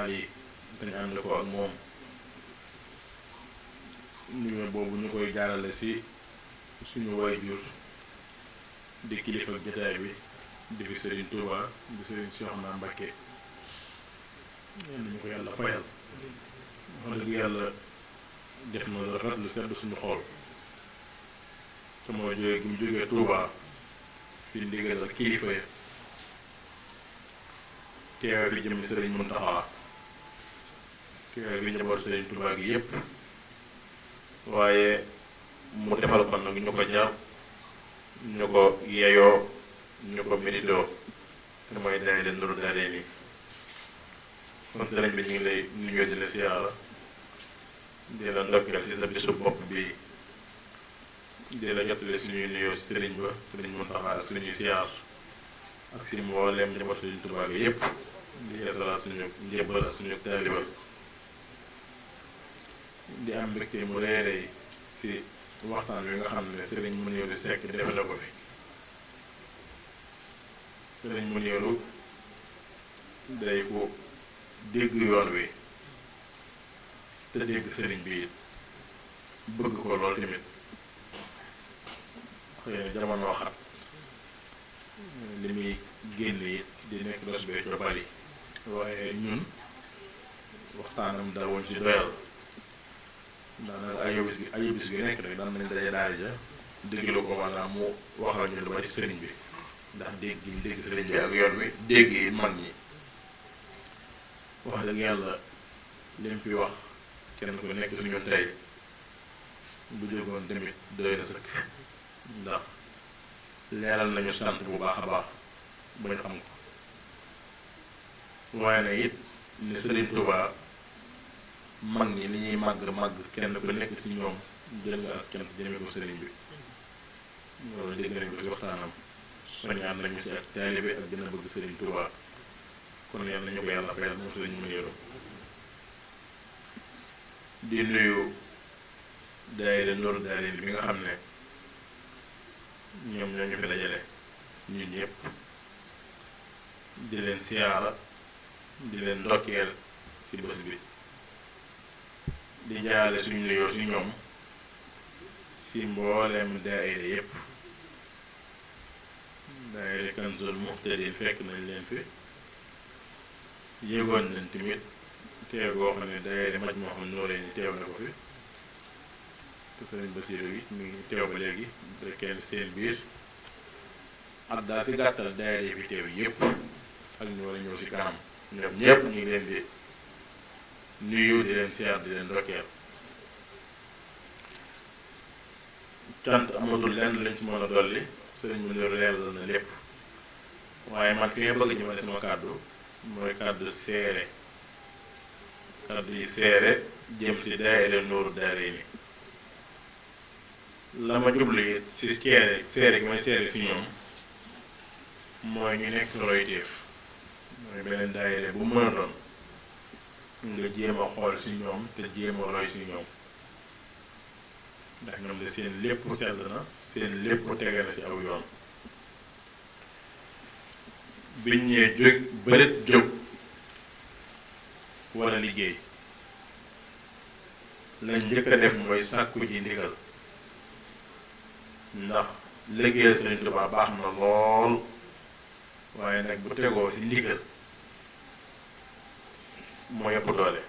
naal yi dañ ànd ko ak moom nuyoo boobu ñu koy jaarale ci suñu waajur di kilifa ak jotaay bi di fi Serigne Touba di Serigne Cheikhouna Mbacké ñu ko yàlla fayal wax dëgg yàlla def na lu rafet lu sedd suñu xool te mooy jóge gi mu jógee Touba ci ndigal ak kilifa yi teewe fi jëmmi Serigne Mountakha teewe fi njaboot Serigne Touba gi yépp waaye mu defal ko nag ñu ko jar ñu ko yeyoo ñu ko méritoo te mooy daayira Nourou Darayni kon sëriñ bi ñu ngi lay nuyoo di la siyaara di la ndokkeel ci sa bisu bopp bi di la jottali suñuy nuyoo ci sëriñ ba sëriñ Mountakha ak suñuy siyaar ak si mbooleem njaboot Sëriñ Tuubaa gi yépp di yeesalaat suñu njébbal ak suñu taaliba di am mbégte mu reeree ci waxtaan wi nga xam ne sëriñ Muniru Seck defe na ko fi sëriñ Muniru day ko dégg yoon wi te dégg sëriñ bi it bëgg ko lool tamit xëy na jamono xat li muy génn it di nekk dos bee co bari waaye ñun waxtaanam da woon ci doyal daanaka ayubis gi nekk rek daan nañ daje daara ja déglu ko maanaam mu waxal ñu lu bari sëriñ bi ndax dégg gi dégg sëriñ bi ak yoon wi dégg yi mag ñi wax dëgg yàlla lim fi wax kenn ku nekk suñu tey bu jógoon tamit doy na sëkk ndax leeral nañu sant bu baax a baax bañ xam ko waaye na it ni Sëriñ Tuubaa mag ñi li ñuy màgg kenn ku nekk ci ñoom jël nga ak kenn jëmee ko sëriñ bi loolu dégg nañ ko ci waxtaanam soññaan nañu ci ak taalibe ak gën a bëgg Sëriñ Tuubaa kon yàlla nañu ko yàlla fayal moom Sëriñ Muniru di nuyu daayira Nourou Darayni bi nga xam ne ñoom ñoo ñu fi dajale ñun ñëpp di leen siyaara di leen ndokkeel ci bés bi di jaale suñu nuyoo ci ñoom ci mbooleem daayira yépp daayira Kanzul Muhtadin fekk nañ leen fi yéegoon nañ tamit teew goo xam ne daayira Majmahun Nurayni teew na ko fi te sëriñ Basiru yi mi ngi teew ba léegi da kenn seen biir ak daal ci gàttal daayira yi fi teew yépp ak ñu war a ñëw ci kanam ñoom ñépp ñu ngi leen di nuyu di leen siyaar di leen ndokkeel cant amatul lenn lañ ci mën a dolli sëriñ Muniru leeral na lépp waaye man fi nga bëgg ñëwale sama kàddu mooy kàddu seere kàddu yi seere jëm ci daayira Nourou Darayni la ma jublu it ci seere gi may seere ci ñoom mooy ñu nekk royteef mooy beneen daayira bu mën a doon nga jéem a xool ci ñoom te jéem a roy ci ñoom ndax ñoom de seen lépp sell na seen lépp tege na ci aw yoon biñ ñee jóg bëreet jóg wala liggéey lañ njëkk a def mooy sàkku ji ndigal ndax liggéeyal Sëriñ Tuubaa baax na lool waaye nag bu tegoo ci ndigal moo yëpp doole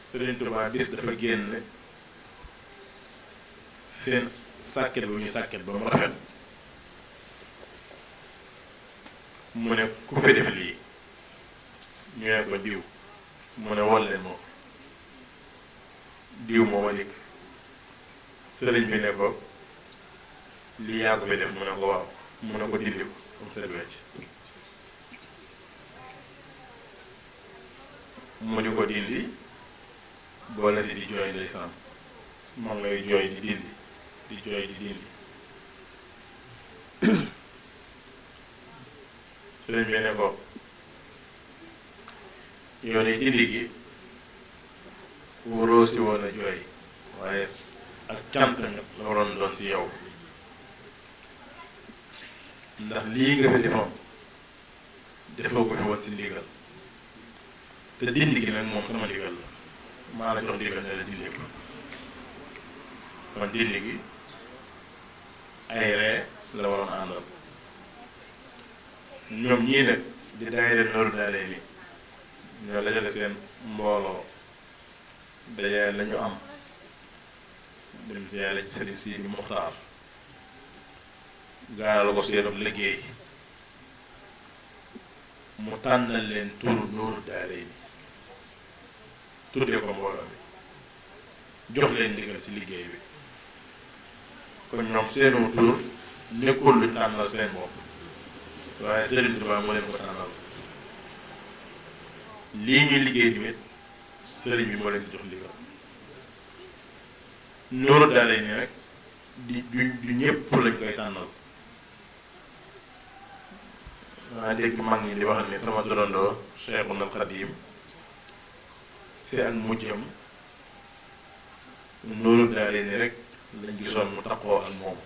Sëriñ Tuubaa bis dafa génn seen sàkket bu ñu sàkket ba mu rafet mu ne ku fi def lii ñu ne ko diw mu ne wol leen moom diw moo ma dikk sëriñ bi ne ko lii yaa ko fi def mu ne ko waaw mu ne ko dindi ko comme set wecc mu di ko dindi boole si di jooy ndeysaan moom lay jooy di dindi di jooy di dindi sëriñ bi ne ko yow de dindi gi wóoroo si woon a jooy waaye ak cant la waroon doon ci yow ndax lii nga fi defoon defoo ko fi woon si ndigal te dindi gi nag moom sama ndigal la maa la jox ndigal ne la dindi ko kon dindi gi ay ree la waroon àndal ñoom ñii nag di daayira Nooru Daarayni ñoo dajale seen mbooloo dajale lañu am dem si yàlla ci Sëriñ Sidi Muxtaar gaaral ko seenum liggéey mu tànnal leen turu Nooru Daarayni tuddee ko mbooloo bi jox leen ndigal ci liggéey bi kon ñoom seenu tur nekkul luñ tànnal seen bopp waaye Sëriñ Tuubaa moo leen ko tànnal lii ñuy liggéey tamit sëriñ bi moo leen ci jox ndigal Nooru Daarayni nag du ñëpp lañ koy tànnal waa dégg mag ñi di wax ni sama turandoo Cheikhul Khadim si ak mujjam Nooru Daarayni rek lañ gisoon mu taxoo ak moom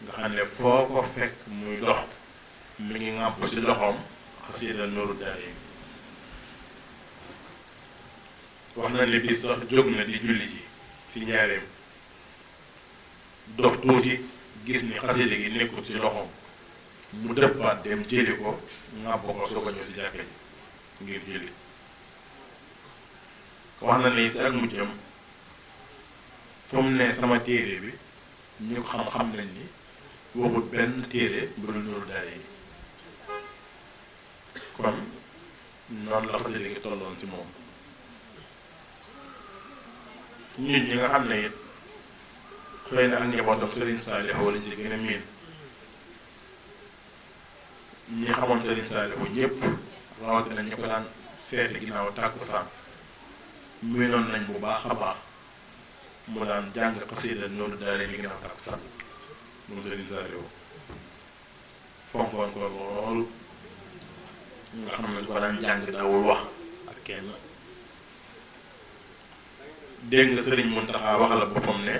nga xam ne foo ko fekk muy dox mi ngi ŋàpp ci loxoom xasida Nooru Daarayni wax na ne bis sax jóg na di julli ji ci njaareem dox tuuti gis ni xasida gi nekkul ci loxoom mu dëppaat dem jëli ko ŋàbb ko soo ko ñëw ci jàkka ji ngir julli wax na ne ci ak mujjam fu mu ne sama téere bi ñu ko xam-xam nañ ni waxut benn téere bu dul Nooru Daarayni kon noonu la xasida gi tolloon ci moom ñun ñi nga xam ne it xëy na ak njabootam Serigne Saliou lañ ci gën a miin ñi xamoon Serigne Saliou ñëpp rawatina ñu ko daan seeti ginnaaw tàkkusaan miinoon nañ bu baax a baax mu daan jàng xasida Nooru Daarayni ginnaaw tàkkusaan moom Serigne Saliou fonkoon ko lool nga xam ne ko daan jàng daawul wax ak kenn dégg nga Serigne Mountakha waxal la boppam ne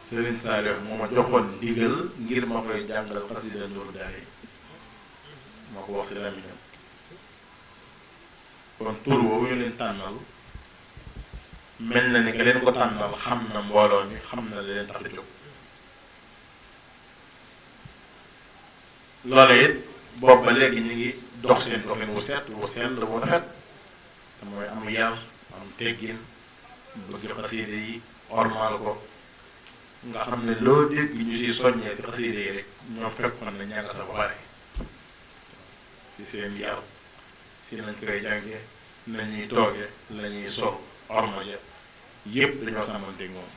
Serigne Saliou moo ma joxoon ndigal ngir ma koy jàngal xasida Nooru Daarayni moo ko wax si làmmiñam kon tur woowu ñu leen tànnal mel na ni que leen ko tànnal xam na mbooloo mi xam na leen tax a jóg loola it boobu ba léegi ñu ngi dox seen doxin wu set wu sell wu rafet te mooy am yar am teggin bëgg xasida yi ormal ko nga xam ne loo dégg ñu siy soññee si xasida yi rek ñoom fekkoon na ñàkk sa ba pare si seen yar si nañ koy jànge nañuy tooge la ñuy sol orma ja yépp dañoo sàmmanteeg moom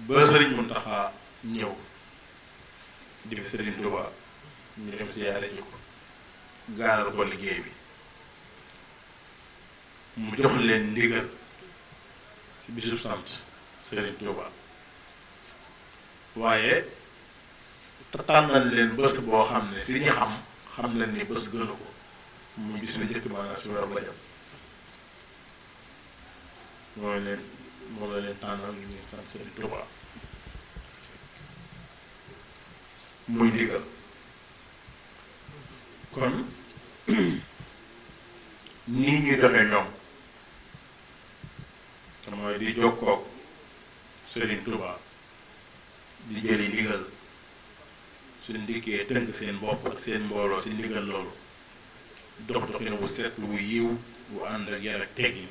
ba Sëriñ Mountakha ñëw di fi Sëriñ Tuubaa ñu dem si yaare ji ko gaaral ko liggéey bi mu jox leen ndigal si bisu sant Sëriñ Tuubaa waaye tànnal leen bés boo xam ne si ñi xam leen ni bés gënu ko muy bis bi njëkk maanaam si weeru Rajab moom la leen tànnal ñu ngi sant Sëriñ Tuubaa muy ndigal kon nii ñuy doxee ñoom te mooy di jokkoog Sëriñ Tuubaa di jëli ndigal suñ ndikkee tënk seen bopp ak seen mbooloo si ndigal loolu dox doxin wu set wu yiw wu ànd ak yar ak teggin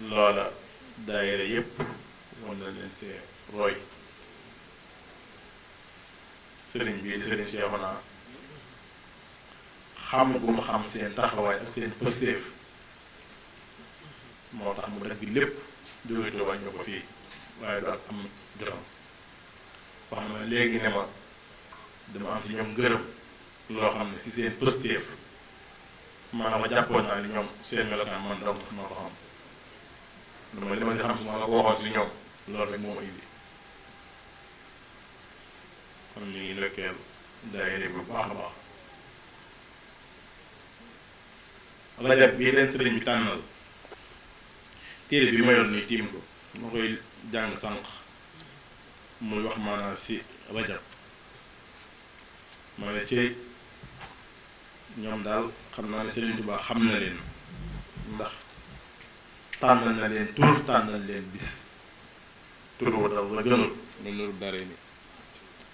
loola daayira yépp war na leen see roy sëriñ bii di sëriñ Cheikhouna xam gu mu xam seen taxawaay ak seen pëstéef moo tax mu dagg lépp jóge Tuubaa ñëw ko fii waaye du ak am jotam wax na léegi ne ma dama am ci ñoom ngërëm loo xam ne ci seen pëstéef maanaam ma jàppoon naa ni ñoom seen melokaan man donc moo ko xam dama li ma si xam su ma la ko waxoon ci ñoom loolu rek moo ma indi kon ñu ngi ndokkeel daayira bu baax a baax Rajab bii leen sëriñ bi tànnal téere bi ma yor nii tiim ko ma koy jàng sànq muy wax maanaam si rajab ma ne ci ñoom daal xam naa ne Sëriñ Tuubaa xam na leen ndax tànnal na leen tur tànnal leen bis tur wa dal la gënul muy nuru daree ni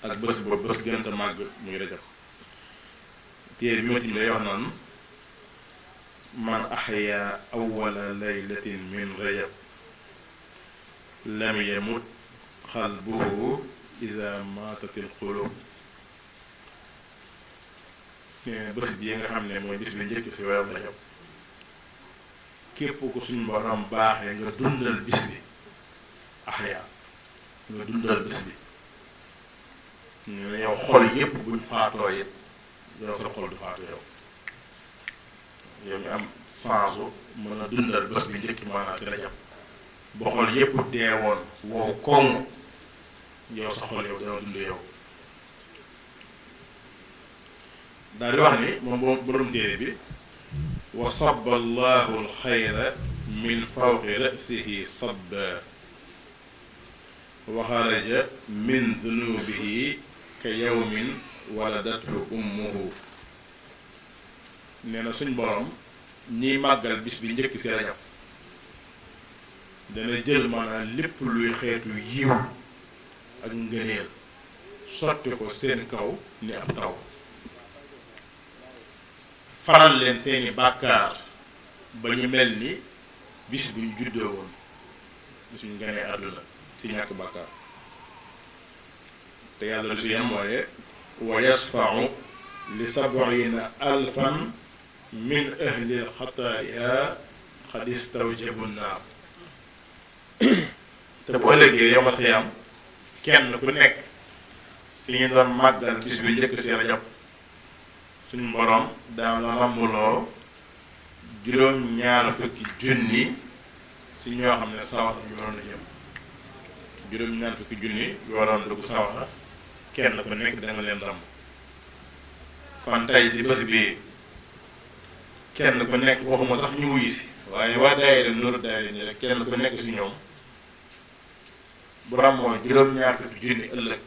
ak bés boobu bés gënta màgg muy rajab téere bi ma tim lay wax naan man ahya awwala laylatin min rajab lam yamut qalbuhu ida maatatil qulub bés bi nga xam ne mooy bis bi njëkk si weeru rajab képp ko suñu borom baaxee nga dundal bis bi ahya nga dundal bis bi ñu ne yow xol yépp buñ faatoo yépp yow sa xol du faatu yow ñu am sansu mën a dundal bés bi njëkk maanaam si rajab ba xol yépp deewoon wow koŋ yow sa xol yow dana dund yow daal di wax ni moom borom téere bi wa sabba allahu alxayra min fawqi rasihi sabba wa xaraja min dunubihi ka yawmin waladathu ummuhu nee na suñ borom ñiy màggal bis bi njëkk si rajab dana jël maanaam lépp luy xeetu yiw ak ngëneel sotti ko seen kaw ni ab taw faral leen seeni bàkkaar ba ñu mel ni bis bu ñu juddoo woon bis bu ñu ganee àdduna ci ñàkk bàkkaar te yàlla lu si yem mooy wa yasfau li sab'ina alfan min ahli alxataaya xad istawjabu naar te bu ëllëgee yawmal xiyaam kenn ku nekk si ñu doon màggal bis bi njëkk si rajab suñu borom daan la ràmbuloo juróom-ñaar fukki junni si ñoo xam ne sawara ñu waroon a jëm juróom-ñaar fukki junni yu waroon dugg sawara kenn ku nekk danga leen ràmb kon tey si bés bi kenn ku nekk waxuma sax ñu wuyu si waaye waa daayira Nuuru Daarayni rek kenn ku nekk si ñoom bu ràmmoo juróom-ñaar fukki junni ëllëg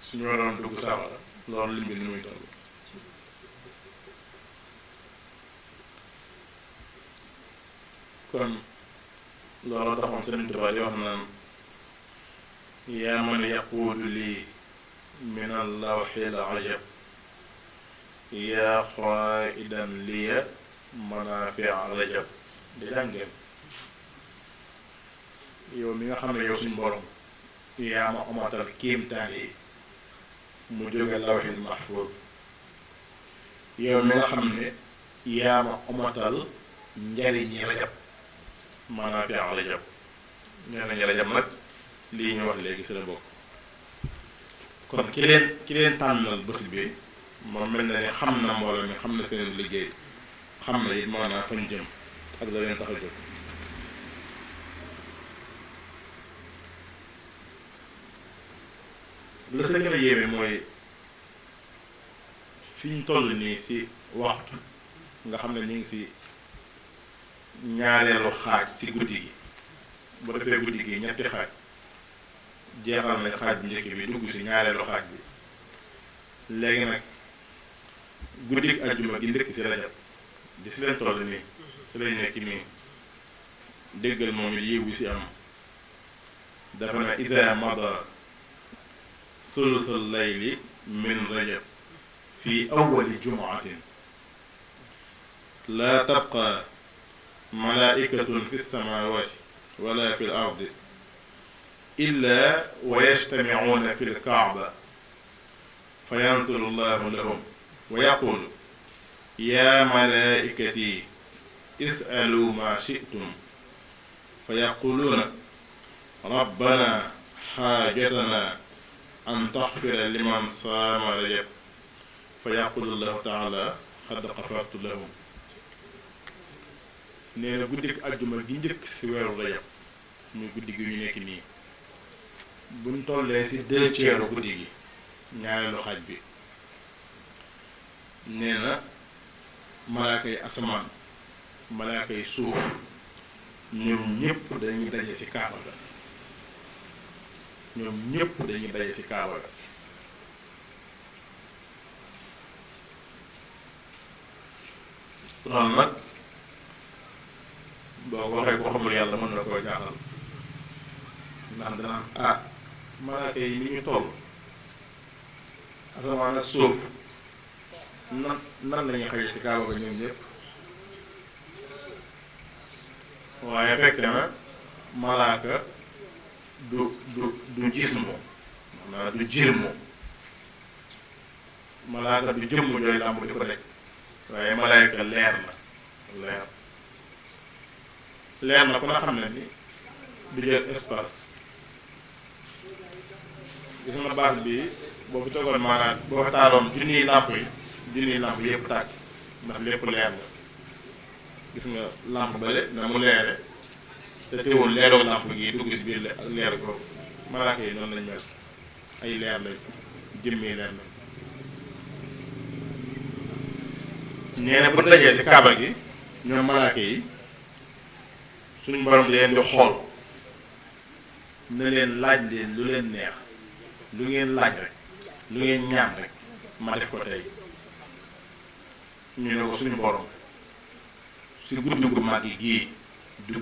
suñu waroon dugg sawara loolu lim bi ni muy toll kon looloo taxoon Sëriñ Tuubaa di wax naan yaa man yaquudu lii min allawxil ajab yaa xaidan liya manafia rajab di jàngeen yow mi nga xam ne yow suñ borom yaa ma omatal kéemtaan yi mu jóge lawxil mahfuz yow mi nga xam ne yaa ma omatal njariñi rajab manafia rajab njariñi rajab nag lii ñu wax léegi si la bokk kon ki leen tànnal bés bi moom mel na ni xam na mbooloo mi xam na seen liggéey xam na it maanaam fañ jëm ak la leen tax a jóg la sa gën a yéeme mooy fi ñu toll nii si waxtu nga xam ne ñu ngi si ñaareelu xaaj si guddi gi bu defee guddi gi ñetti xaaj jeexal nañ xaaj bu njëkk bi dugg si ñaareelu xaaj bi léegi nag guddi ak ajjuma gi ndëkk si rajab di si leen toll nii si lañ nekk nii déggal moom it yéegu si am dafa ne ida mada thuluthul layli min rajab fi awwali jumuatin laa tabqa malaikatun fi samawati wala fi l ardi illa wa yajtamicuuna fi lkaaba fa yanzuru llahu lahum wa yaqul ya malaikati is'alu ma shi'tum fa yaquluuna rabbana xaajatana an taxfira liman saama rajab fa yaqulu llahu taala xad xafartu lahum nee na guddi àjjuma gi njëkk ci weeru rajab muy guddi gi ñu nekk nii buñ tollee ci 2/3 guddi gi ñaareelu xaaj bi nee na malaaka yi asamaan malaaka yi suuf ñoom ñépp dañuy daje ci kaaba ga ñoom ñëpp dañuy daje ci kaaba ga loolu nag boo ko waxee ko xamul yàlla mën na koo jaaxal ndax dana malaaka yi ni ñu toll asamaan ak suuf nan lañuy xaje ci kaaba ga ñoom ñëpp waaye fekk na malaaka du gismu maanaam du jirmu malaaka du jëmm jooy làmb di ko nekk waaye malaaka leer na ku na xam ne ni du jël espace gis nga baax bi boobu tegoon maanaam boo fa taaloon junniy làmp yëpp tàkk ndax lépp leer na gis nga làmp bale na mu leere te teewul leeroo làmp gi dugg si biir ak leer ko malaaka yi noonu lañ mel ay leer lañ jëmmee leer na nee na bu dajee si kaaba gi ñoom malaaka yi suñu borom di leen di xool ne leen laaj leen lu leen neex lu ngeen laaj rek lu ngeen ñaan rek ma def ko tey ñu ne ko suñu borom si guddi gu màgg gii du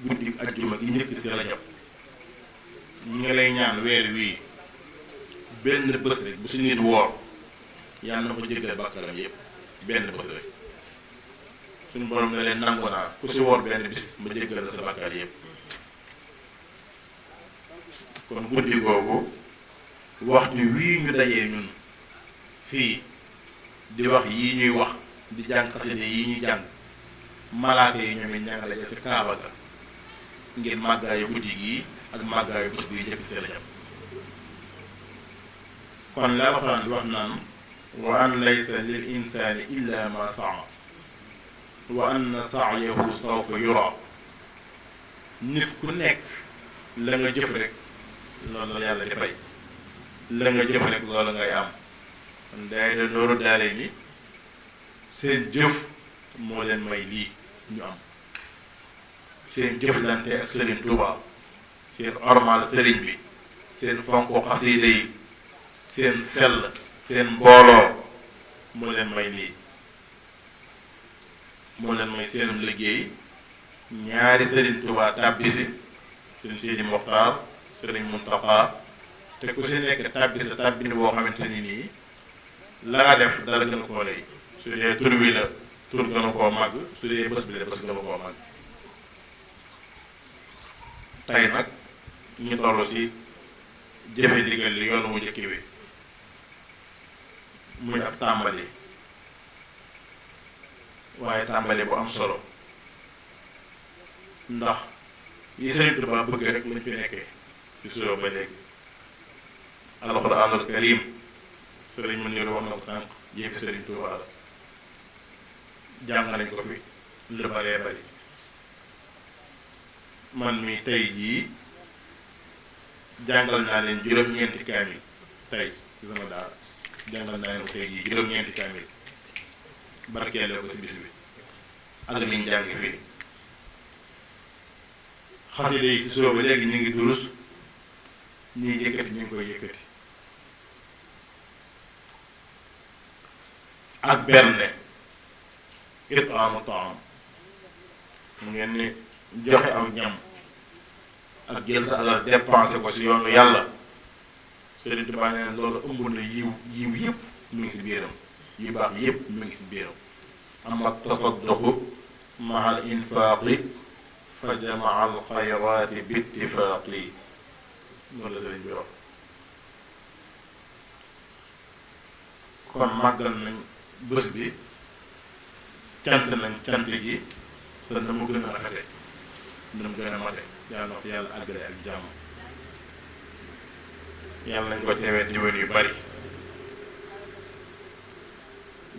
guddi ajjuma gi njëkk si Rajab ñu ngi lay ñaan weer wii benn bés rek bu si nit woor yàlla na ko jéggal bàkkaram yépp benn bés rek suñu borom ne leen nangu naa ku si woor benn bis ma jéggal la sa bàkkaar yépp kon guddi googu waxtu wii ñu dajee ñun fii di wax yii ñuy wax di jàng xaside yi ñuy jàng malaaka yi ñoom it ña nga daje ci kaaba ga ngir màggaayu guddi gii ak màggaayu bés buy njëkk see Rajab kon la Alxuraan di wax naan wa an laysa lil insaani illa ma saa wa anna sa'yahu sawfa yura nit ku nekk la nga jëf rek loolu la yàlla di fay la nga jëf rek loolu ngay am kon day de nooru daale ni seen jëf moo leen may lii ñu am seen jëflante ak Sëriñ Tuubaa seen ormal sëriñ bi seen fonko xasiida yi seen sell seen mbooloo moo leen may lii moo leen may seenum liggéey ñaari Sëriñ Tuubaa tàbbisi seen Sidi Moxtaar Sëriñ Muntaxa te ku si nekk tàbbisi tàbbini boo xamante ni nii la nga def dara gën a koo lay su dee tur wi la tur gën a koo màgg su dee bés bi la bés gën a koo màgg tey nag ñu toll ci jëfe ndigal li yoonu mu njëkk wi muy ab tàmbali waaye tàmbali bu am solo ndax yi Sëriñ Tuubaa bëgg rek lañ fi nekkee ci suba ba léegi alxuraanul karim sëriñ mu niru wax na ko sànq yéefi Sëriñ Tuubaa la jàng nañ ko fi lu baree bari man mi tey jii jàngal naa leen juróom-ñeenti kaamil tey ci sama daara jàngal naa leen ko tey jii juróom-ñeenti kaamil barkeele ko ci bis bi ak liñ jàng fii xasida yi ci suba ba léegi ñu ngi durus ñuy yëkkati ñu ngi koy yëkkati ak berne it'aamu taam mu ngeen ni joxe aw ñam ak jël sa alal dépensé ko ci yoonu yàlla Sëriñ Tuubaa nee loolu ëmb na yiw yëpp mu ngi ci biiram yu baax yëpp mu ngi ci biiram amma tasadduqu mahal infaaqi fa jamaa al xayraati bittifaaqi loolu la sëriñ bi wax kon màggal nañ bés bi cant nañ cant gi sa na mu gën a rafete na mu gën a mate yàlla na ko yàlla àggale ak jàmm yàlla nañ ko teewee diwén yu bari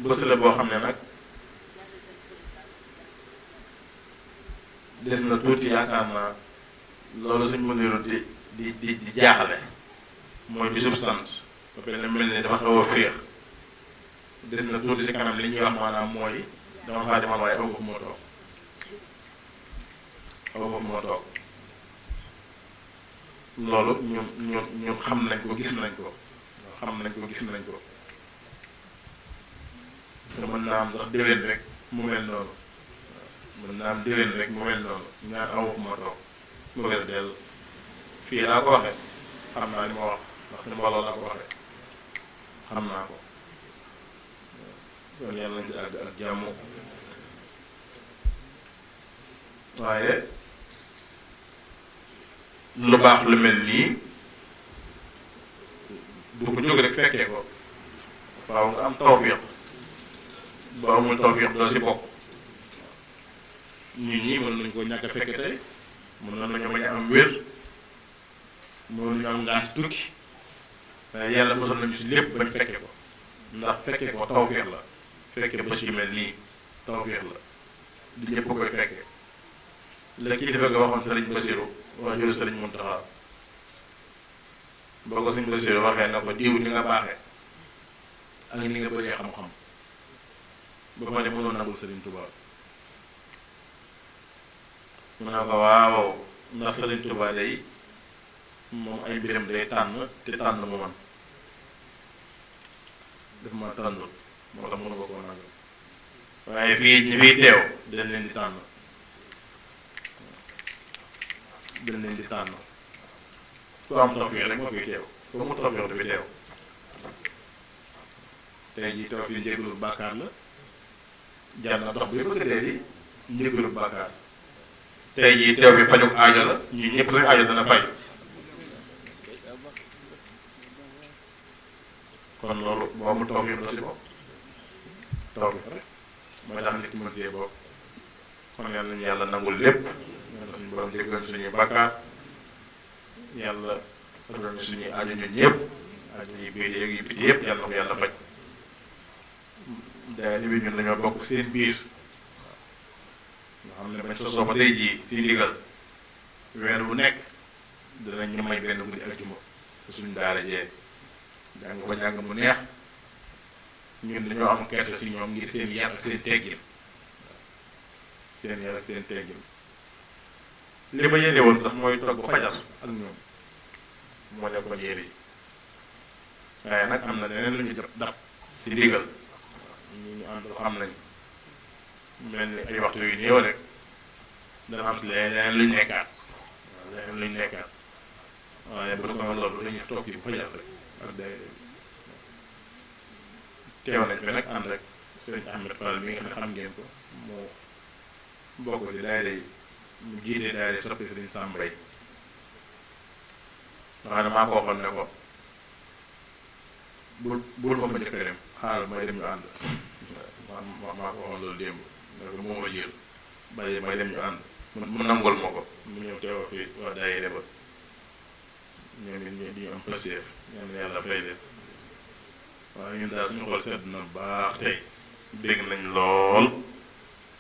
bés la boo xam ne nag des na tuuti yaakaar naa loolu suñ mëniru di jaaxale mooy bisub sant ba pare na mel ni dafa xaw a féex des na tuuti si kanam li ñuy wax maanaam mooy dama faa demal waaye aw ma fu ma toog loolu ñun xam nañ ko gis nañ ko gis nañ ko te mën naa am sax déwén rek mu mel noonu mën naa am déwén rek mu mel noonu ñaar amu fu ma toog mu ngi dell fii laa ko waxe xam naa li ma wax ndax suñu mbooloo laa ko waxe xam naa ko kon yàlla nañ ci àgg ak jàmm waaye lu baax lu mel nii du ko jóg rek fekkee ko waaw nga am tawfiq boo amul tawfiq doo si bokk nit ñi mën nañu ko ñàkk a fekke tey mën nañu bañ a am wér mën nañu am ngànt tukki waaye yàlla mosal nañu si lépp bañ fekke ko ndax fekke ko tawfiq la fekke bés yu mel nii tawfiq la du ñëpp koy fekke la kilifa nga waxoon sëriñ Basiru waajuru sëriñ Muntaxa boo ko sëriñ Basiru waxee na ko diw ni nga baaxee ak ni nga bëree xam-xam ba pare mënoo nangul sëriñ Tuubaa mu ne ko waaw ndax sëriñ Tuubaa day moom ay mbiram day tànn te tànn mu man daf ma tànnul moo tax mënu ko koo nangal waaye fii ñi fiy teew dañ leen di tànn ku am tawfiq rek moo fiy teew ku mu tawfiq du fi teew tey jii taw fii njéggalu bàkkaar la jar na dox bi bëgg dee di njéggalu bàkkaar tey jii teew bi fajug aajo la ñun ñëpp suñu aajo dana faj kon loolu boo amul tawfiq doo si bopp tawfiq rek mooy tax nit mën see bopp kon yàlla nañu yàlla nangul lépp yàlla suñu borom jéggal suñuy bàkkaar yàlla fajal suñuy aajo ñun ñëpp aajo yi biir yeeg yi biti yëpp yàlla na ko yàlla faj daayira bi ñun dañoo bokk seen biir nga xam ne bañ sosoo ba tey jii si ndigal weer bu nekk danañ ñu may benn guddi aljuma te suñu daara jee jàng ko jàng mu neex ñun dañoo am kersa si ñoom ngir seen yar ak seen teggin seen yar ak seen teggin li ma yéene woon sax mooy toog ba fajal ak ñoom moo nekkoon yéene yi waaye nag am na leneen lu ñu jot dab si ndigal ñu àndal xam nañ mel ni ay waxtu yu néew rek dana am leneen luñ nekkaat waaw leneen luñ nekkaat waaye bu ko loolu dañuy toog fii bu fajal rek ak day teew nañ fi nag ànd rek sëriñ Ahmed Fall mi nga xam ne xam ngeen ko moo bokk si daayira yi mu jiite daayira soppi sëriñ Sàmbay nga xam ne maa ko waxoon ne ko bul ma fa njëkk a dem xaaral may dem ñu ànd maa ko waxoon loolu démb ne ko moo ma jiitu bàyyi may dem ñu ànd mu nangul ma ko mu ñëw teewa fi waa daayira ba ñoom it ñu am passeef ñaan yàlla fay leen waaye ñun daal suñu xool sedd na baax tey dégg nañ lool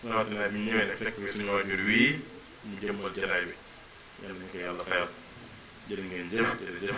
rawatina bi ñu ñëwee ne fekk fi suñu waajur wii ñu jëmmal jataay bi yàlla ñu ko yàlla fayal jërë ngeen jëf jërëjëf